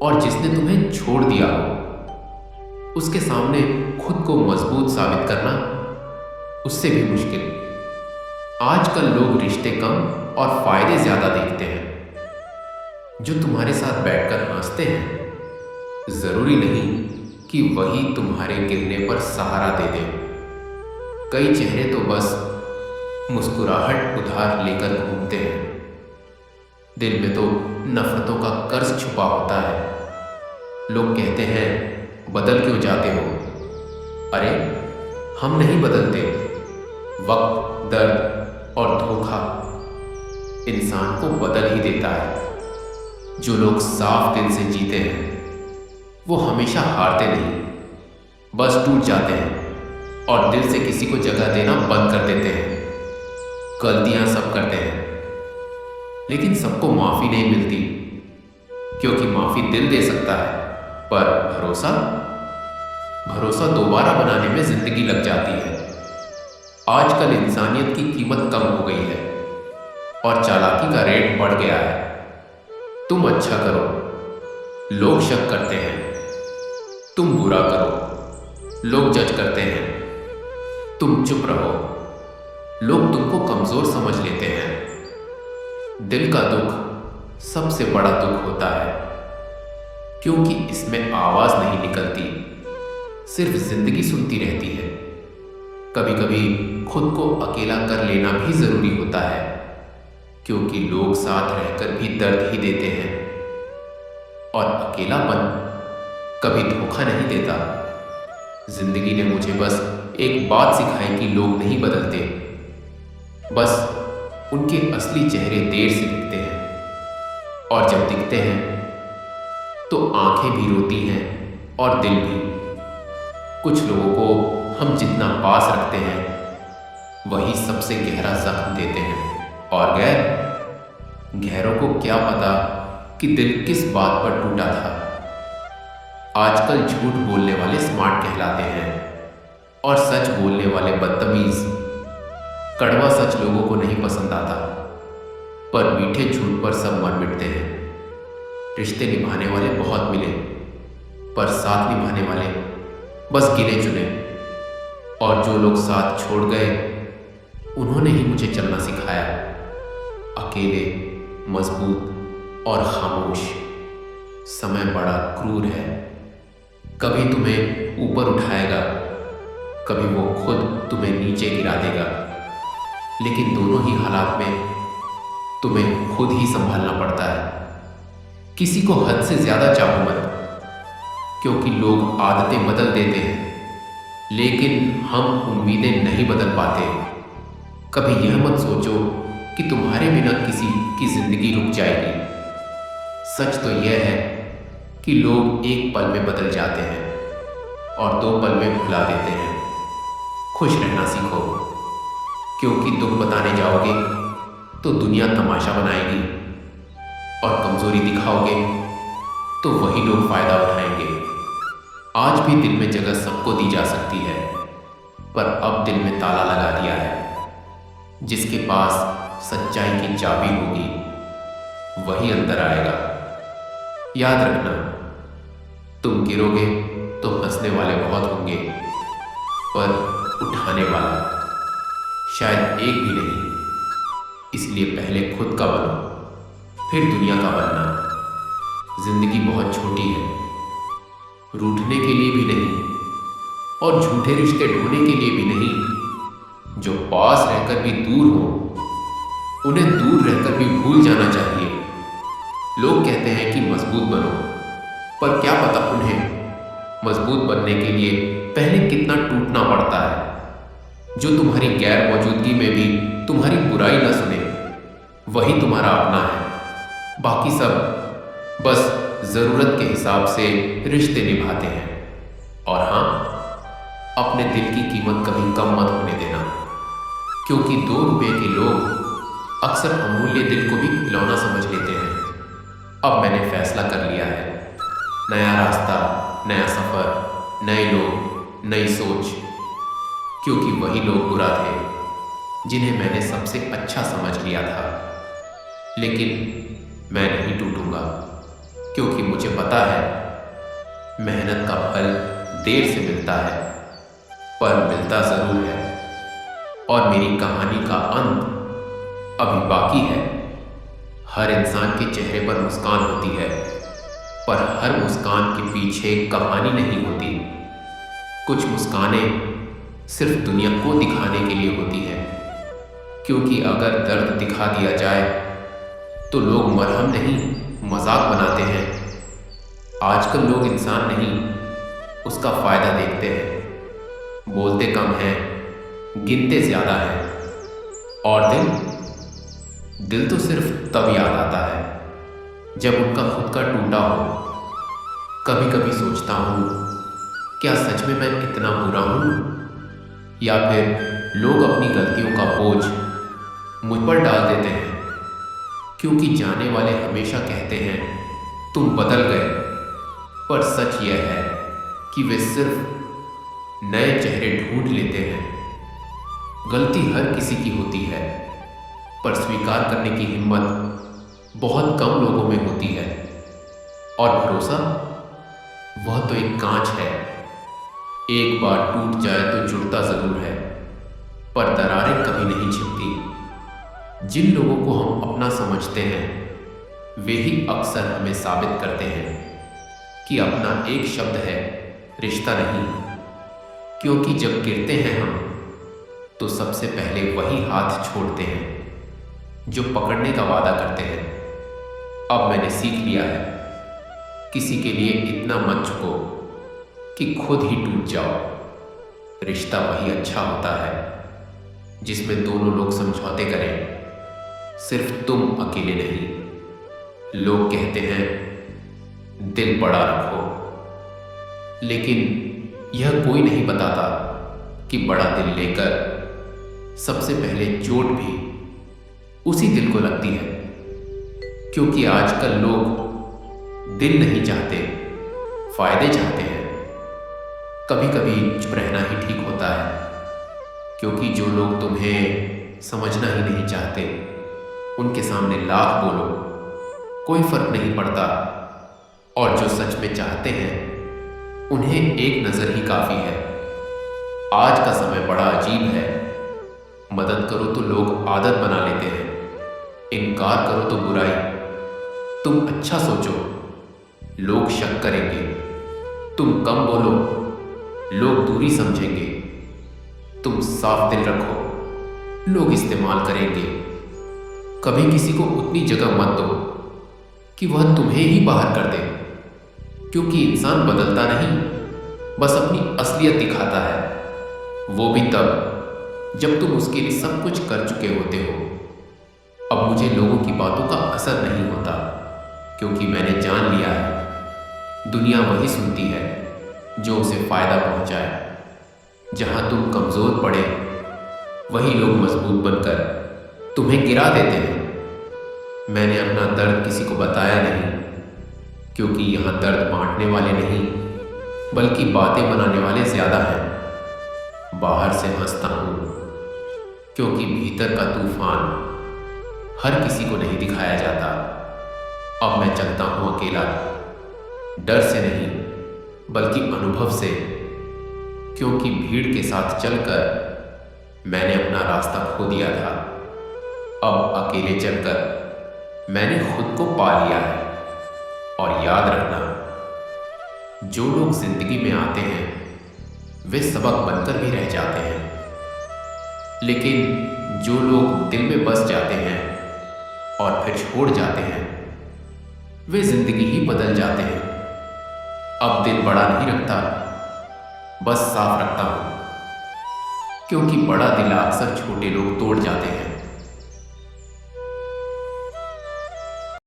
और जिसने तुम्हें छोड़ दिया हो, उसके सामने खुद को मजबूत साबित करना उससे भी मुश्किल। आजकल लोग रिश्ते कम और फायदे ज्यादा देखते हैं। जो तुम्हारे साथ बैठकर हंसते हैं, जरूरी नहीं कि वही तुम्हारे गिरने पर सहारा दे दे। कई चेहरे तो बस मुस्कुराहट उधार लेकर घूमते हैं। दिल में तो नफरतों का कर्ज छुपा होता है। लोग कहते हैं, बदल क्यों जाते हो? अरे, हम नहीं बदलते। वक्त, दर्द और धोखा इंसान को बदल ही देता है। जो लोग साफ दिल से जीते हैं, वो हमेशा हारते नहीं, बस टूट जाते हैं और दिल से किसी को जगह देना बंद कर देते हैं। गलतियां सब करते हैं, लेकिन सबको माफी नहीं मिलती, क्योंकि माफी दिल दे सकता है, पर भरोसा दोबारा बनाने में जिंदगी लग जाती है। आजकल इंसानियत की कीमत कम हो गई है और चालाकी का रेट बढ़ गया है। तुम अच्छा करो, लोग शक करते हैं। तुम बुरा करो, लोग जज करते हैं। तुम चुप रहो, लोग तुमको कमजोर समझ लेते हैं। दिल का दुख सबसे बड़ा दुख होता है, क्योंकि इसमें आवाज नहीं निकलती, सिर्फ जिंदगी सुनती रहती है। कभी कभी खुद को अकेला कर लेना भी जरूरी होता है, क्योंकि लोग साथ रहकर भी दर्द ही देते हैं। और अकेलापन कभी धोखा नहीं देता। जिंदगी ने मुझे बस एक बात सिखाई कि लोग नहीं बदलते, बस उनके असली चेहरे देर से दिखते हैं। और जब दिखते हैं तो आंखें भी रोती हैं और दिल भी। कुछ लोगों को हम जितना पास रखते हैं, वही सबसे गहरा जख्म देते हैं। और गैरों को क्या पता कि दिल किस बात पर टूटा था। आजकल झूठ बोलने वाले स्मार्ट कहलाते हैं और सच बोलने वाले बदतमीज। कड़वा सच लोगों को नहीं पसंद आता, पर मीठे झूठ पर सब मन मिटते हैं। रिश्ते निभाने वाले बहुत मिले, पर साथ निभाने वाले बस गिने चुने। और जो लोग साथ छोड़ गए, उन्होंने ही मुझे चलना सिखाया, अकेले, मजबूत और खामोश। समय बड़ा क्रूर है, कभी तुम्हें ऊपर उठाएगा, कभी वो खुद तुम्हें नीचे गिरा देगा। लेकिन दोनों ही हालात में तुम्हें खुद ही संभालना पड़ता है। किसी को हद से ज्यादा चाहो मत, क्योंकि लोग आदतें बदल देते हैं, लेकिन हम उम्मीदें नहीं बदल पाते। कभी यह मत सोचो कि तुम्हारे बिना किसी की जिंदगी रुक जाएगी। सच तो यह है कि लोग एक पल में बदल जाते हैं और 2 पल में भुला देते हैं। खुश रहना सीखो, क्योंकि दुख बताने जाओगे तो दुनिया तमाशा बनाएगी, और कमजोरी दिखाओगे तो वही लोग फायदा उठाएंगे। आज भी दिल में जगह सबको दी जा सकती है, पर अब दिल में ताला लगा दिया है। जिसके पास सच्चाई की चाबी होगी, वही अंदर आएगा। याद रखना, तुम गिरोगे तो हंसने वाले बहुत होंगे, पर उठाने वाला शायद एक भी नहीं। इसलिए पहले खुद का बनो, फिर दुनिया का बनना। जिंदगी बहुत छोटी है, रूठने के लिए भी नहीं और झूठे रिश्ते ढोने के लिए भी नहीं। जो पास रहकर भी दूर हो, उन्हें दूर रहकर भी भूल जाना चाहिए। लोग कहते हैं कि मजबूत बनो, पर क्या पता उन्हें मजबूत बनने के लिए पहले कितना टूटना पड़ता है। जो तुम्हारी गैर मौजूदगी में भी तुम्हारी बुराई न सुने, वही तुम्हारा अपना है। बाकी सब बस जरूरत के हिसाब से रिश्ते निभाते हैं। और हाँ, अपने दिल की कीमत कभी कम मत होने देना, क्योंकि 2 रुपए के लोग अक्सर अमूल्य दिल को भी खिलौना समझ लेते हैं। अब मैंने फैसला कर लिया है, नया रास्ता, नया सफर, नए लोग, नई सोच। क्योंकि वही लोग बुरा थे जिन्हें मैंने सबसे अच्छा समझ लिया था। लेकिन मैं नहीं टूटूंगा। क्योंकि मुझे पता है मेहनत का फल देर से मिलता है, पर मिलता जरूर है। और मेरी कहानी का अंत अभी बाकी है। हर इंसान के चेहरे पर मुस्कान होती है, पर हर मुस्कान के पीछे एक कहानी नहीं होती। कुछ मुस्कानें सिर्फ दुनिया को दिखाने के लिए होती है, क्योंकि अगर दर्द दिखा दिया जाए तो लोग मरहम नहीं मजाक बनाते हैं। आजकल लोग इंसान नहीं उसका फायदा देखते हैं, बोलते कम हैं, गिनते ज्यादा हैं। और दिल तो सिर्फ तब याद आता है जब उनका खुद का टूटा हो। कभी कभी सोचता हूँ, क्या सच में मैं इतना बुरा हूँ, या फिर लोग अपनी गलतियों का बोझ मुझ पर डाल देते हैं। क्योंकि जाने वाले हमेशा कहते हैं तुम बदल गए, पर सच यह है कि वे सिर्फ नए चेहरे ढूंढ लेते हैं। गलती हर किसी की होती है, पर स्वीकार करने की हिम्मत बहुत कम लोगों में होती है। और भरोसा, वह तो एक कांच है, एक बार टूट जाए तो जुड़ता जरूर है, पर दरारें कभी नहीं छिपती। जिन लोगों को हम अपना समझते हैं वे ही अक्सर हमें साबित करते हैं कि अपना एक शब्द है, रिश्ता नहीं। क्योंकि जब गिरते हैं हम तो सबसे पहले वही हाथ छोड़ते हैं जो पकड़ने का वादा करते हैं। अब मैंने सीख लिया है, किसी के लिए इतना मत झुको कि खुद ही टूट जाओ। रिश्ता वही अच्छा होता है जिसमें दोनों लोग समझौते करें, सिर्फ तुम अकेले नहीं। लोग कहते हैं दिल बड़ा रखो, लेकिन यह कोई नहीं बताता कि बड़ा दिल लेकर सबसे पहले चोट भी उसी दिल को लगती है। क्योंकि आजकल लोग दिल नहीं चाहते, फायदे चाहते हैं। कभी कभी चुप रहना ही ठीक होता है, क्योंकि जो लोग तुम्हें समझना ही नहीं चाहते उनके सामने लाख बोलो, कोई फर्क नहीं पड़ता। और जो सच में चाहते हैं उन्हें एक नज़र ही काफ़ी है। आज का समय बड़ा अजीब है, मदद करो तो लोग आदत बना लेते हैं, इनकार करो तो बुराई। तुम अच्छा सोचो, लोग शक करेंगे। तुम कम बोलो, लोग दूरी समझेंगे। तुम साफ दिल रखो, लोग इस्तेमाल करेंगे। कभी किसी को उतनी जगह मत दो कि वह तुम्हें ही बाहर कर दे, क्योंकि इंसान बदलता नहीं, बस अपनी असलियत दिखाता है। वो भी तब जब तुम उसके लिए सब कुछ कर चुके होते हो। अब मुझे लोगों की बातों का असर नहीं होता, क्योंकि मैंने जान लिया है दुनिया वही सुनती है जो उसे फायदा पहुंचाए। जहां तुम कमजोर पड़े वही लोग मजबूत बनकर तुम्हें गिरा देते हैं। मैंने अपना दर्द किसी को बताया नहीं, क्योंकि यहाँ दर्द बांटने वाले नहीं बल्कि बातें बनाने वाले ज्यादा हैं। बाहर से हंसता हूँ क्योंकि भीतर का तूफान हर किसी को नहीं दिखाया जाता। अब मैं चलता हूँ अकेला, डर से नहीं बल्कि अनुभव से, क्योंकि भीड़ के साथ चलकर मैंने अपना रास्ता खो दिया था। अब अकेले चलकर मैंने खुद को पा लिया है। और याद रखना, जो लोग जिंदगी में आते हैं वे सबक बनकर भी रह जाते हैं, लेकिन जो लोग दिल में बस जाते हैं और फिर छोड़ जाते हैं वे जिंदगी ही बदल जाते हैं। अब दिल बड़ा नहीं रखता, बस साफ रखता हूं, क्योंकि बड़ा दिल अक्सर छोटे लोग तोड़ जाते हैं।